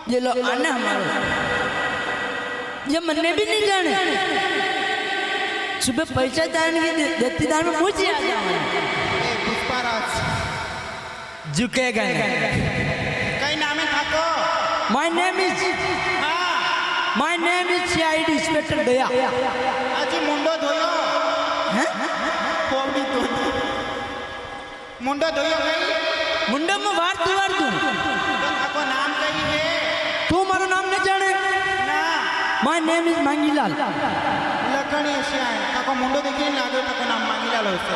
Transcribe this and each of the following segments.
ये लो आना हमारो, ये मन्ने भी नहीं जाने। सुबह पैसा दान की देती दान में मुझे आ जाए। पुष्पाराज झुकेगा नहीं। कई नाम है ठाको? My name is CID Inspector दया। अजी मुंडो धोयो हैं? पोवड़ी तो मुंडो धोयो गई मुंडा में वार दूं। तो ठाको नाम कई है? तू मारो नाम नहीं जाने? ना My name is मांगीलाल। लखनी एशिया है ठाको मुंडो देखिए लागे ठाको नाम मांगीलाल होसे।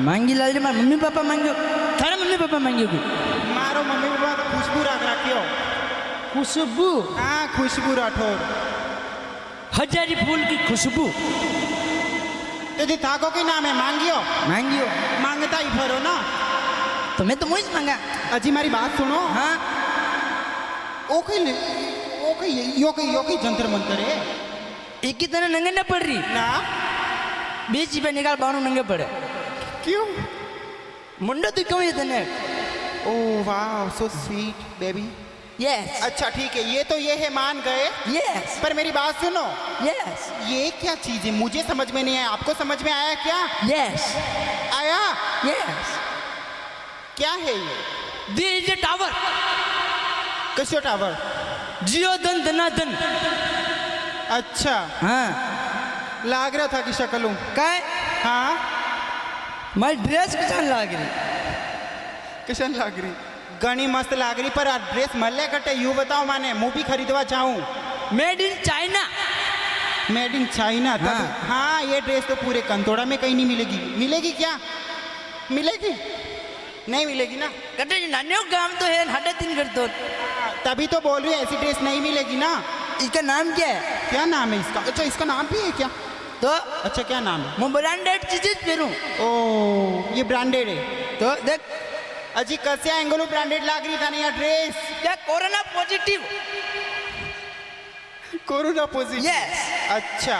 मांगीलाल जी मारे मम्मी पापा मांगो, थारे मम्मी पापा मांगोगे? मारो मम्मी पापा खुशबू रखियो। खुशबू? हाँ खुशबू राठौर। हजारी फूल की खुशबू। यदि ठाको की नाम है मांगियो? मांगियो मांगता ही भरो ना। तो मैं तो मुझे मांगा। अजी मेरी बात सुनो। हाँ ओके योकी जंतर मंतर है। एक ही तरह नंगे न पड़ रही ना 20 रुपये निकाल बानू नंगे पड़े। क्यों? मुंडा तू क्यों इतने? ओह वाह सो स्वीट बेबी। यस अच्छा ठीक है ये है मान गए। यस पर मेरी बात सुनो। यस ये क्या चीज है मुझे समझ में नहीं आया, आपको समझ में आया क्या? यस आया? यस क्या है ये? This is tower. किसो टावर? जियो धन धनाधन। अच्छा हाँ लाग रहा था कि शक्ल काय हाँ मारी ड्रेस किसान लाग रही। किशन लाग रही घनी मस्त लाग रही पर ड्रेस मल्ले कटे यू बताओ माने मुँह भी खरीदवा चाहूँ। Made in China. Made in China तब हाँ। हाँ ये ड्रेस तो पूरे कंतोड़ा में कहीं नहीं मिलेगी। मिलेगी क्या? मिलेगी? नहीं मिलेगी ना। कटे नान्यो काम तो है 3.5 कर दो। तभी तो बोल रही हूँ ऐसी ड्रेस नहीं मिलेगी ना। इसका नाम क्या है? क्या नाम है इसका? अच्छा इसका नाम भी है क्या? तो अच्छा क्या नाम है? मैं ब्रांडेड चीजें पहनूं। ओ ये ब्रांडेड है। तो देख अजी कैसे एंगलो ब्रांडेड लाग रही था ना यार ड्रेस। क्या corona positive? Corona positive? Yes. अच्छा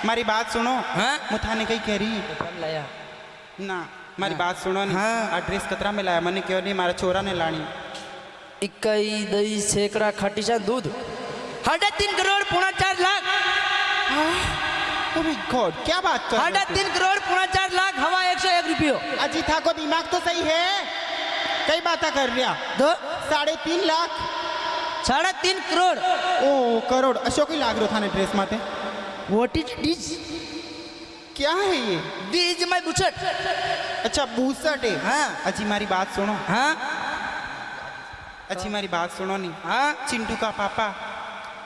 हमारी बात सुनो। हाँ मुथाने कहीं कह रही लाया ना हमारी बात सुनो नहीं। हाँ। ड्रेस कतरा में लाया मैंने क्यों नहीं हमारा छोरा ने लानी। 21 दही सेकड़ा खटीसा दूध 3.5 crore 4.5 lakh. Oh my God, क्या बात कर रहे हो? 3.5 करोड़ 4.5 लाख हवा 101 रुपये। अजी था को दिमाग तो सही है कई बातें कर रहा। तो 3.5 लाख 3.5 करोड़। ओ करोड़ अशोक ही लाग रहा था ना ड्रेस माते। What is this? क्या है ये? This is my bush shirt. अच्छा बूसट है। हाँ अजी हमारी बात सुनो। हाँ अच्छी हमारी बात सुनो नहीं। हाँ चिंटू का पापा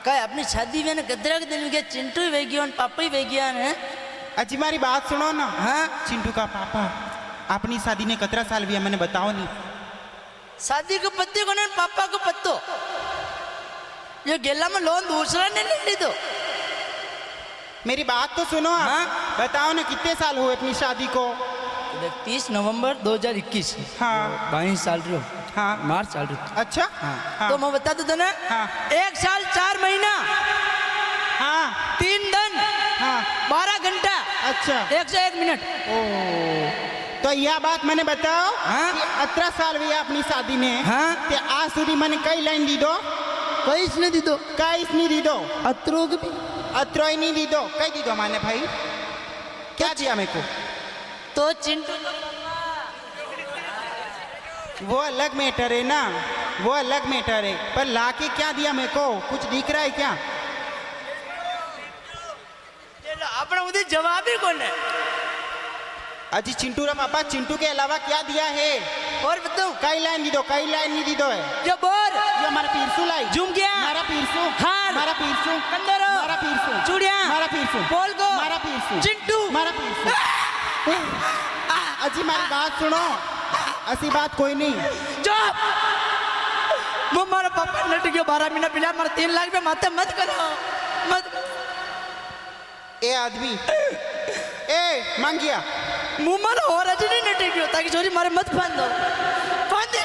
काय अपनी शादी में गदरा के दिन में चिंटू ही वेगियन पापा ही वेगियन है। अजी हमारी बात सुनो ना। हाँ चिंटू का पापा अपनी शादी ने कतरा साल भी है मैंने बताओ नहीं। शादी को पत्ते को नहीं पापा को पत्तो ये गेला में लोन दूसरा ने ले ली। तो मेरी बात तो सुनो आप। हाँ? बताओ ना कितने साल हुए अपनी शादी को? 30 नवंबर 2021। हाँ 22 साल रही हो। हाँ मार्च साल रही। अच्छा हाँ तो मैं बता दूँ ना। हाँ 1 साल 4 महीना हाँ 3 दिन हाँ 12 घंटा अच्छा 101 मिनट। ओ तो यह बात मैंने बताओ। हाँ? कि 18 साल हुई अपनी शादी ने। हाँ? ते आज सुधी मैंने कई लाइन दी दो? कई इसने दी दो कई नहीं दी दो? अत्रो की भी अत्रो ही नहीं दी दो कई दी दो माने भाई? क्या दिया मेरे को? तो चिंटू वो अलग मैटर है ना वो अलग मैटर है पर लाके क्या दिया मेरे को? कुछ दिख रहा है क्या? अपना उधर जवाब ही कौन है? अजी चिंटू रा पापा चिंटू के अलावा क्या दिया है? और बताऊं कई लाइन दी दो कई लाइन नहीं दी दो है। जो बोर ये हमारा पीरसू लाई झुमकिया हमारा पीरसू हार हमारा पीरसू कंदरो हमारा पीरसू चूड़िया हमारा पीरसू पोल को हमारा पीरसू चिंटू हमारा पीरसू। अजी हमारी बात सुनो ऐसी बात कोई नहीं। चुप वो हमारा पापा नट गया 12 महीना पिला हमारा 3 लाख पे माते मत करो मत। ए आदमी ए मांगिया मुंह मारो और अजी नहीं नट गयो ताकि चोरी मारे मत फान दो फान दे।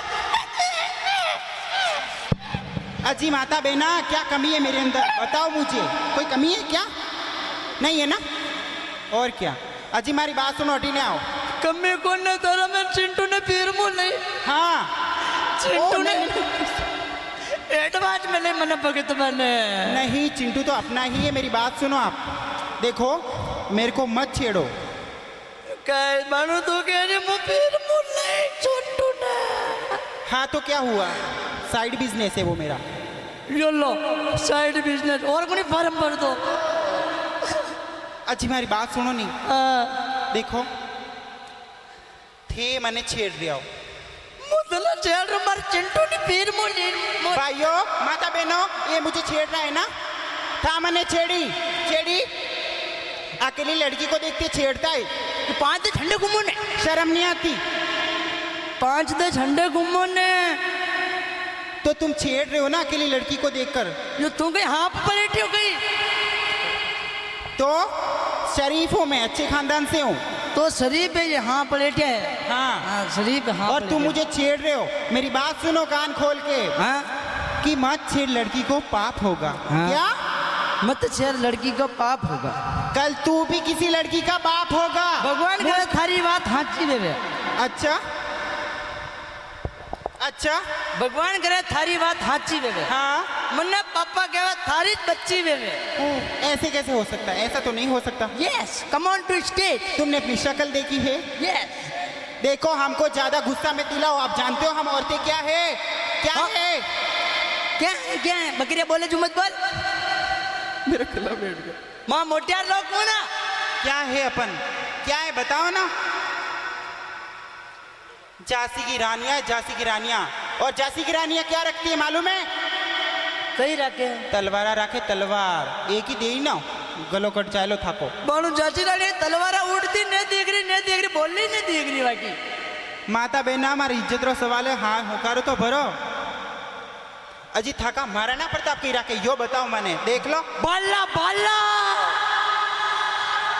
अजी माता बेना क्या कमी है मेरे अंदर बताओ मुझे कोई कमी है क्या? नहीं है ना? और क्या? अजी हमारी बात सुनो हटी ने आओ। कमी कौन ने तोरा में चिंटू ने पीर मुंह नहीं। हाँ चिंटू ने एडवांस में ले मन भगत मैंने नहीं चिंटू तो अपना ही है, मेरी बात सुनो आप। देखो मेरे को मत छेड़ो। कह मानो तो कह रहे मु फिर मुल्ले छोटू ने। हाँ तो क्या हुआ, साइड बिजनेस है वो मेरा। यो लो साइड बिजनेस और कोई फॉर्म भर दो। अच्छी मेरी बात सुनो नहीं, हाँ देखो थे मैंने छेड़ दिया हो। मुदला छेड़ मर चिंटू ने फिर मुल्ले भाइयों माता बहनों ये मुझे छेड़ रहा है ना, था मैंने छेड़ी। अकेली लड़की को देखते छेड़ता है, 5 दे झंडे घूमो ने शर्म नहीं आती? 5 दे झंडे घूमो ने तो तुम छेड़ रहे हो ना अकेली लड़की को देखकर। जो तू गई हाँ पलटी हो गई तो शरीफ हूँ मैं, अच्छे खानदान से हूँ। तो शरीफ है ये हाँ पलटे है। हाँ हाँ शरीफ है, हाँ और तुम मुझे छेड़ रहे हो। मेरी बात सुनो कान खोल के, हाँ कि मत छेड़, लड़की को पाप होगा। हाँ। क्या मत छेड़, लड़की का पाप होगा। कल तू भी किसी लड़की का बाप होगा। भगवान करे थारी बात हाची देवे। अच्छा अच्छा भगवान करे थारी बात हाची देवे। हाँ मन्ने पापा कहे थारी बच्ची देवे। ऐसे कैसे हो सकता है, ऐसा तो नहीं हो सकता। Yes come on to stage. तुमने अपनी शक्ल देखी है? यस देखो हमको ज्यादा गुस्सा में दिलाओ, आप जानते हो हम औरतें क्या है, क्या हाँ। है? क्या है बकरिया बोले जुमत बोल। मेरा गला बैठ गया। माँ मोटियार लोग ना क्या है अपन, क्या है बताओ ना। झांसी की रानियां और झांसी की रानियां क्या रखती है मालूम है? कहीं रखे तलवारा रखे, तलवार एक ही दे ही ना, गलो कट चाहे लो थाको। बाणू जाची रानी तलवारा उड़ती नहीं देख रही बोलनी नहीं देख रही बाकी। माता बहना हमारी इज्जत रो सवाल है, हाँ होकारो तो भरो। अजी थाका महाराणा प्रताप की राखे यो बताओ मैंने, देख लो। बाला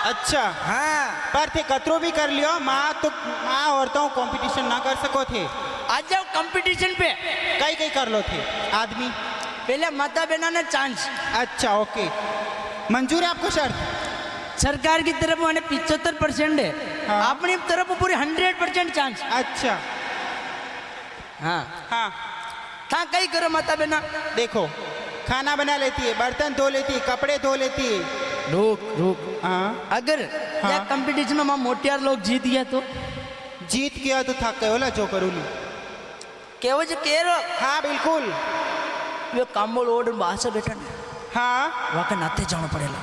अच्छा हाँ पर थे कतरो भी कर लियो, माँ औरतों कंपटीशन ना कर सको थे। आज जाओ कंपटीशन पे कई कर लो थे आदमी। पहले माता बहना ने चांस। अच्छा ओके, मंजूर है आपको शर्त? सरकार की तरफ माने 75% है। हाँ। अपनी तरफ पूरी 100% चांस। अच्छा हाँ हाँ था कहीं करो माता बहना। देखो खाना बना लेती है, बर्तन धो लेती है, कपड़े धो लेती है। रुक हाँ अगर हाँ। या कंपटीशन में मां मोटियार लोग जीत गया तो जीत गया तो था केवला जो करूली। केवल जो कह रहे हाँ बिल्कुल। वे कामोल ओड बासा बेटा ने हाँ वहाँ के नाते जाना पड़ेगा।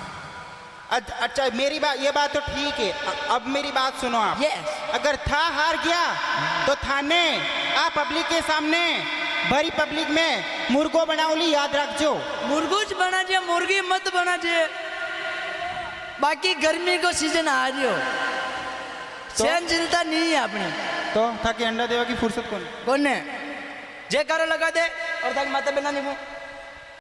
अच्छा मेरी बात, ये बात तो ठीक है। अब मेरी बात सुनो आप। यस अगर था हार गया तो थाने आ पब्लिक के सामने भरी पब्लिक में मुर्गो बनाओली, याद रखजो। मुर्गुज बना जे, मुर्गी मत बना जे। बाकी गर्मी को सीजन आ रही हो सहनशीलता नहीं है अपनी तो था कि अंडा देवा की फुर्सत कौन? कौन ने जे करो लगा दे और तक माता बहना नहीं